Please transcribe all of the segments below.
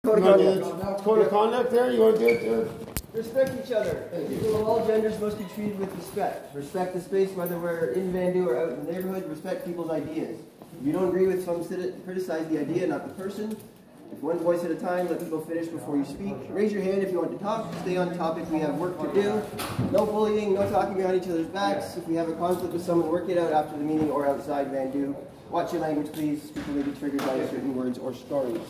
Code of conduct there? You want to do it too? Respect each other. People of all genders must be treated with respect. Respect the space, whether we're in Vandu or out in the neighborhood. Respect people's ideas. If you don't agree with some, criticize the idea, not the person. If one voice at a time, let people finish before you speak. Raise your hand if you want to talk. Stay on topic. We have work to do. No bullying, no talking behind each other's backs. If we have a conflict with someone, work it out after the meeting or outside Vandu. Watch your language, please. People may be triggered by certain words or stories.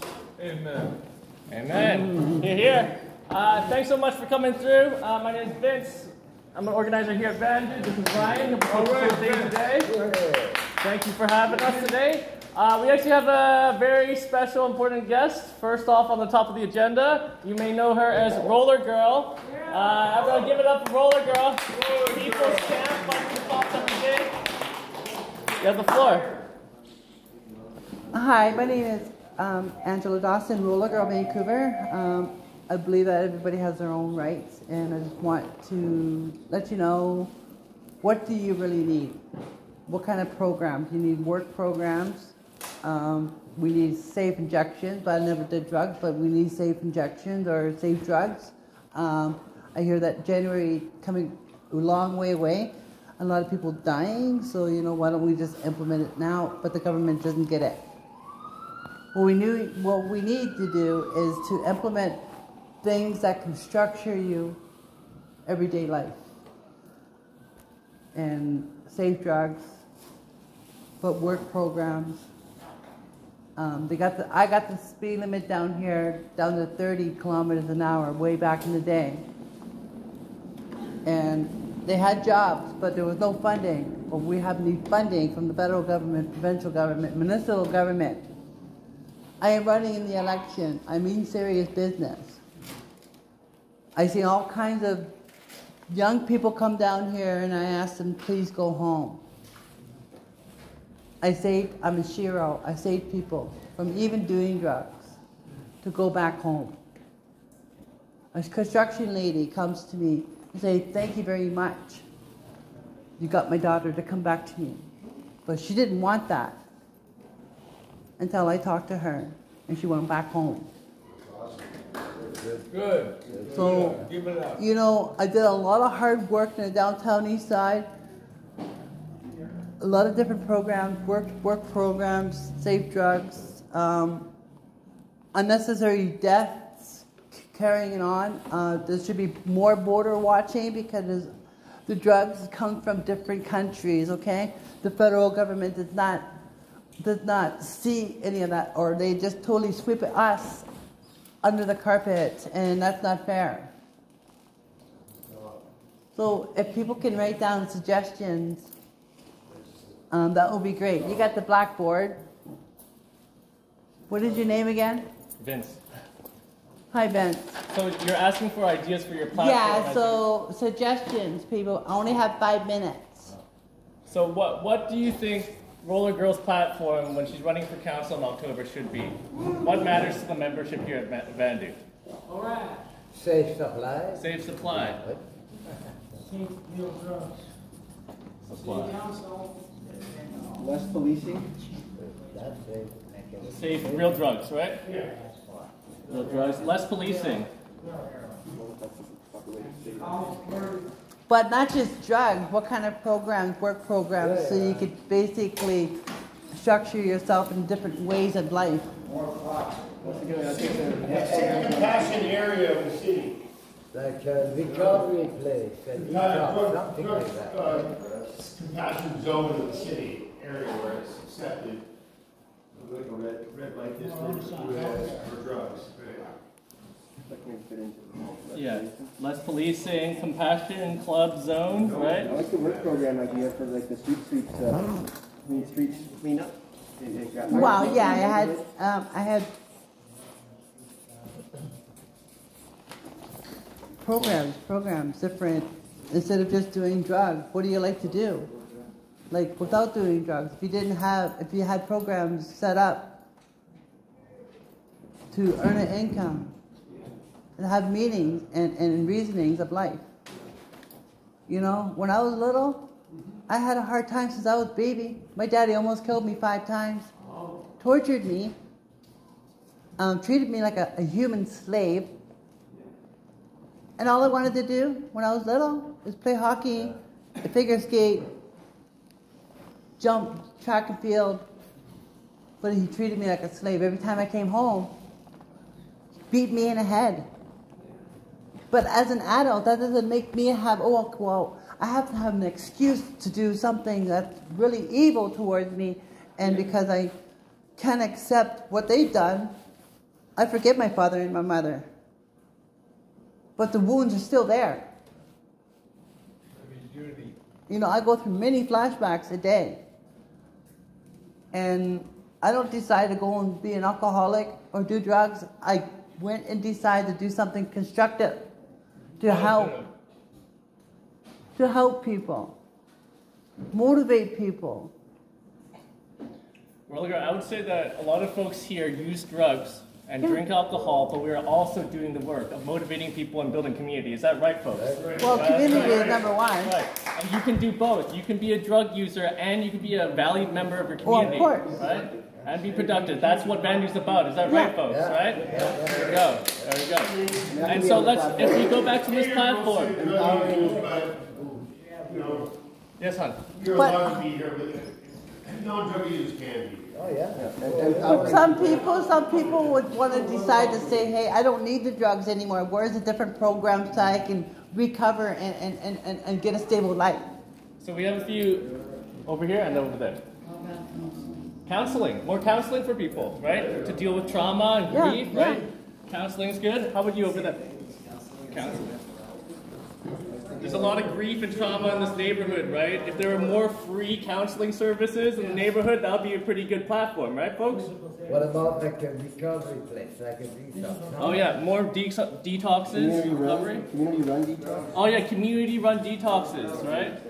Amen. Amen. You're here. Thanks so much for coming through. My name is Vince. I'm an organizer here at Vandu. This is Ryan. All right, today. Thank you for having us today. We actually have a very special, important guest. First off, on the top of the agenda, you may know her as Roller Girl. Everyone give it up for Roller Girl. People's champ, like the pops every day. You have the floor. Hi, my name is Angela Dawson, Roller Girl, Vancouver. I believe that everybody has their own rights, and I just want to let you know, what do you really need? What kind of programs? You need work programs. We need safe injections. I never did drugs, but we need safe injections or safe drugs. I hear that January coming a long way away. A lot of people dying, so why don't we just implement it now? But the government doesn't get it. What we need to do is to implement things that can structure you everyday life, and safe drugs, but work programs. I got the speed limit down here down to 30 kilometers an hour way back in the day, and they had jobs, but there was no funding. Well, we have need funding from the federal government, provincial government, municipal government. I am running in the election. I mean serious business. I see all kinds of young people come down here, and I ask them, please go home. I'm a shiro. I save people from even doing drugs to go back home. A construction lady comes to me and says, thank you very much. You got my daughter to come back to me. But she didn't want that until I talked to her, and she went back home. Good. So, I did a lot of hard work in the downtown east side. A lot of different programs, work programs, safe drugs, unnecessary deaths, carrying it on. There should be more border watching because the drugs come from different countries, okay? The federal government does not see any of that, or they just totally sweep us under the carpet, and that's not fair. So if people can write down suggestions, that would be great. You got the blackboard. What is your name again? Vince. Hi, Vince. So you're asking for ideas for your platform? Yeah, so suggestions, people. I only have 5 minutes. So what do you think Roller Girl's platform, when she's running for council in October, should be? What matters to the membership here at Vandu? All right. Safe supply. Safe supply. Safe real drugs. City council. Less policing. That's safe. Safe real drugs, right? Yeah. Real drugs. Less policing. But not just drugs. What kind of programs, work programs, so you could basically structure yourself in different ways of life. Compassion area of the city. Like a recovery place, something like that. Compassion zone of the city area where it's accepted. Like a red light district for drugs. Yeah, less policing, compassion, club zone, right? I like the work program idea for like the streets cleanup. Wow, yeah, I had programs, different, instead of just doing drugs. What do you like to do? Like without doing drugs, if you had programs set up to earn an income and have meanings and reasonings of life. When I was little, I had a hard time since I was a baby. My daddy almost killed me 5 times, tortured me. treated me like a human slave. And all I wanted to do when I was little was play hockey, figure skate, jump, track and field. But he treated me like a slave. Every time I came home, he beat me in the head. But as an adult, that doesn't make me have, oh, well, I have to have an excuse to do something that's really evil towards me. And because I can't accept what they've done, I forgive my father and my mother. But the wounds are still there. You know, I go through many flashbacks a day. And I don't decide to go and be an alcoholic or do drugs. I went and decided to do something constructive to help people, motivate people. Well, I would say that a lot of folks here use drugs and drink alcohol, but we are also doing the work of motivating people and building community. Is that right, folks? Well, community is number one. Right. And you can do both. You can be a drug user and you can be a valued member of your community. Well, of course. Right? And be productive. That's what Vandy's about. Is that right, folks? Right? There we go. There we go. And so if we go back to this platform. Yes, hon. You're allowed to be here, but non-drug users can be. Oh, yeah. And Some people would want to decide to say, hey, I don't need the drugs anymore. Where's a different program so I can recover and get a stable life? So we have a few over here and over there. Counseling. More counseling for people, right? To deal with trauma and grief, right? Counseling's good. How about you over there? Counseling. There's a lot of grief and trauma in this neighborhood, right? If there were more free counseling services in the neighborhood, that would be a pretty good platform, right, folks? What about like a recovery place, like a detox? Oh yeah, more detoxes, recovery. Community run detox. Oh yeah, community run detoxes, right?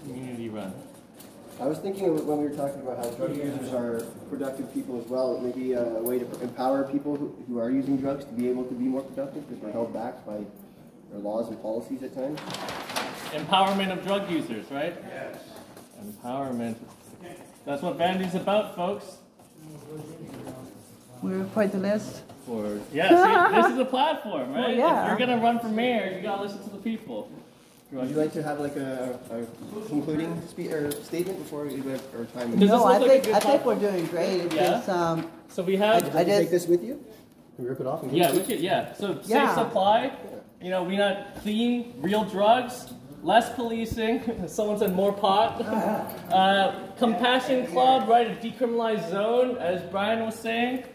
Community run. I was thinking of when we were talking about how drug users are productive people as well, maybe a way to empower people who are using drugs to be able to be more productive because they're held back by their laws and policies at times. Empowerment of drug users, right? Yes. Empowerment. That's what Vandy's about, folks. We report the list. Yeah, see, this is a platform, right? Well, yeah. If you're going to run for mayor, you got to listen to the people. Would you like to have like a concluding statement before we have our time? Does No, I this look like a good think we're doing great. It's Yeah. just, So we have... I take this with you? Can we rip it off? And Yeah, we could, yeah. So safe Yeah. supply, you know, we got clean, real drugs, less policing, someone said more pot. Compassion Club, right, a decriminalized zone, as Brian was saying.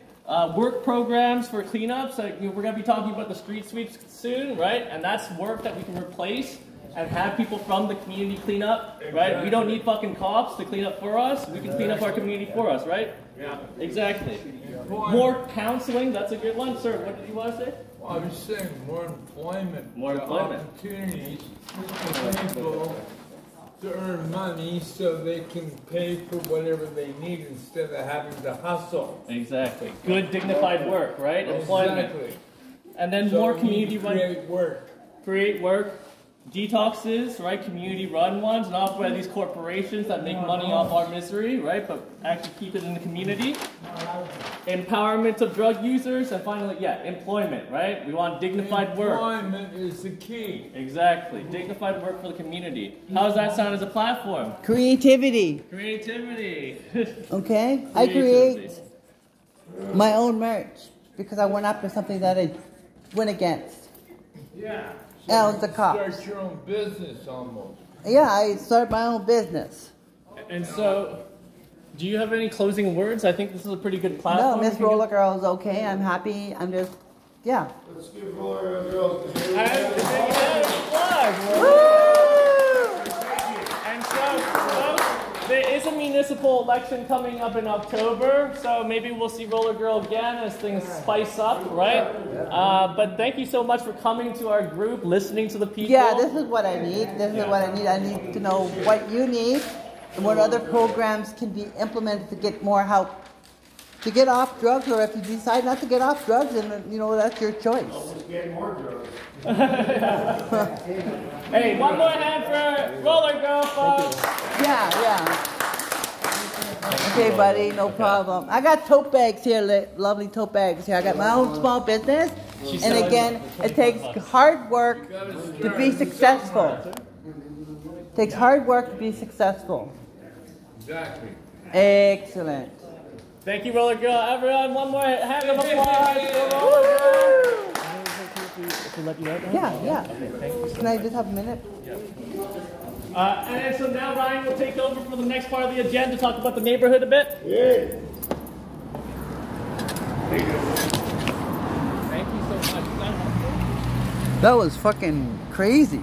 Work programs for cleanups, like, we're going to be talking about the street sweeps soon, right? And that's work that we can replace and have people from the community clean up, right? We don't need fucking cops to clean up for us. We can clean up our community for us, right? Yeah. Exactly. More counseling, that's a good one. Sir, what did you want to say? Well, I was saying more employment. More employment. Opportunities for people to earn money so they can pay for whatever they need instead of having to hustle. Exactly. Good, dignified work, right? Employment. Exactly. And then So more we community run. create work. Create work. Detoxes, right? Community run ones, not by these corporations that make money off our misery, right? But actually keep it in the community. Empowerment of drug users, and finally, yeah, employment, right? We want dignified work. Employment is the key. Exactly. Dignified work for the community. How does that sound as a platform? creativity. Creativity. Okay? I create my own merch because I went after something that I went against. Yeah. That was the cops. Start your own business almost. Yeah, I started my own business. And so, do you have any closing words? I think this is a pretty good No, platform. Miss Roller Girl is okay. I'm happy. I'm just, yeah. Let's give Roller Girls the And so, there is a municipal election coming up in October, so maybe we'll see Roller Girl again as things spice up, right? But thank you so much for coming to our group, listening to the people. Yeah, this is what I need. This is what I need. I need to know what you need and what other programs can be implemented to get more help. To get off drugs, or if you decide not to get off drugs, then, you know, that's your choice. Just get more drugs. Hey, one more hand for Roller Girl, folks. Yeah, yeah. Okay, buddy, no problem. I got tote bags here, lovely tote bags here. I got my own small business, and again, it takes hard work to be successful. It takes hard work to be successful. Exactly. Excellent. Thank you, Roller Girl. Everyone, one more hand of applause for Roller Girl. To let you out now? Yeah. Okay, thank you. Can I just have a minute? And then so now Ryan will take over for the next part of the agenda, talk about the neighborhood a bit. Yeah. Thank you so much. That was fucking crazy.